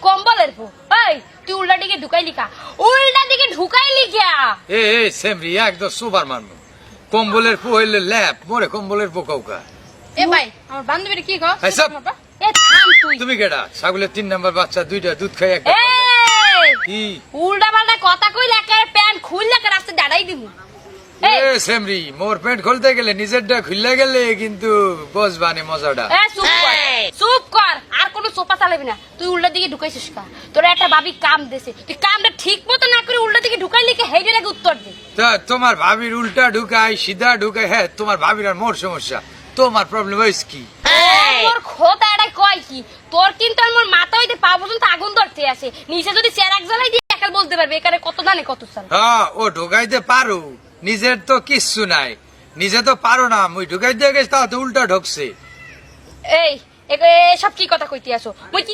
কম্বলের পো এই তুই উল্টা দিকে ঢুকাইলি কা উল্টা দিকে ঢুকাইলি কা এ সেমরি একদম সুপার মানবো কম্বলের পো হইলে ল্যাপ মোরে কম্বলের পো কাউকা এ ভাই আমার বান্ধবীর কি কও এই সব। এ থাম তুই তুমি কেডা ছাগলের 3 নাম্বার বাচ্চা দুইটা দুধ খাই একটা এই কি উল্টা পাল্টা কথা কইলে একেবারে প্যান্ট খুললে কা রাস্তায় দাঁড়াই দিমু এই এ সেমরি মোর প্যান্ট খুলতে গেলে নিজেরটা খুললে গেলে কিন্তু বসবানে মজাটা এ চুপ কর আর কোনো সোপা চালাবি না তুই উল্টা দিকে ঢুকাইছিস কা তোর একটা ভাবি কাম দেছে তুই কামটা ঠিক মতো না করে উল্টা দিকে ঢুকাইলি কে হেইডে লাগে উত্তর দে তা তোমার ভাবির উল্টা ঢুকাই সিধা ঢুকাই হ্যাঁ তোমার ভাবির আর মোর সমস্যা তোমার প্রবলেম হইছে কি তোর খোদা এটাই কয় কি তোর কিন্তু আমার মাথা হইতে পা পর্যন্ত আগুন ধরতে আসে নিচে যদি চেরাক জ্বালাই দিয়ে একাল বলতে পারবে এখানে কত দানে কত সাল হ্যাঁ ও ঢুকাইতে পারো নিজের তো কিচ্ছু নাই নিজে তো পারো না মুই ঢুকাই দিয়ে গেছি তাও তো উল্টা ঢুকছে এই এসব কি কথা কইতে আসো মুই কি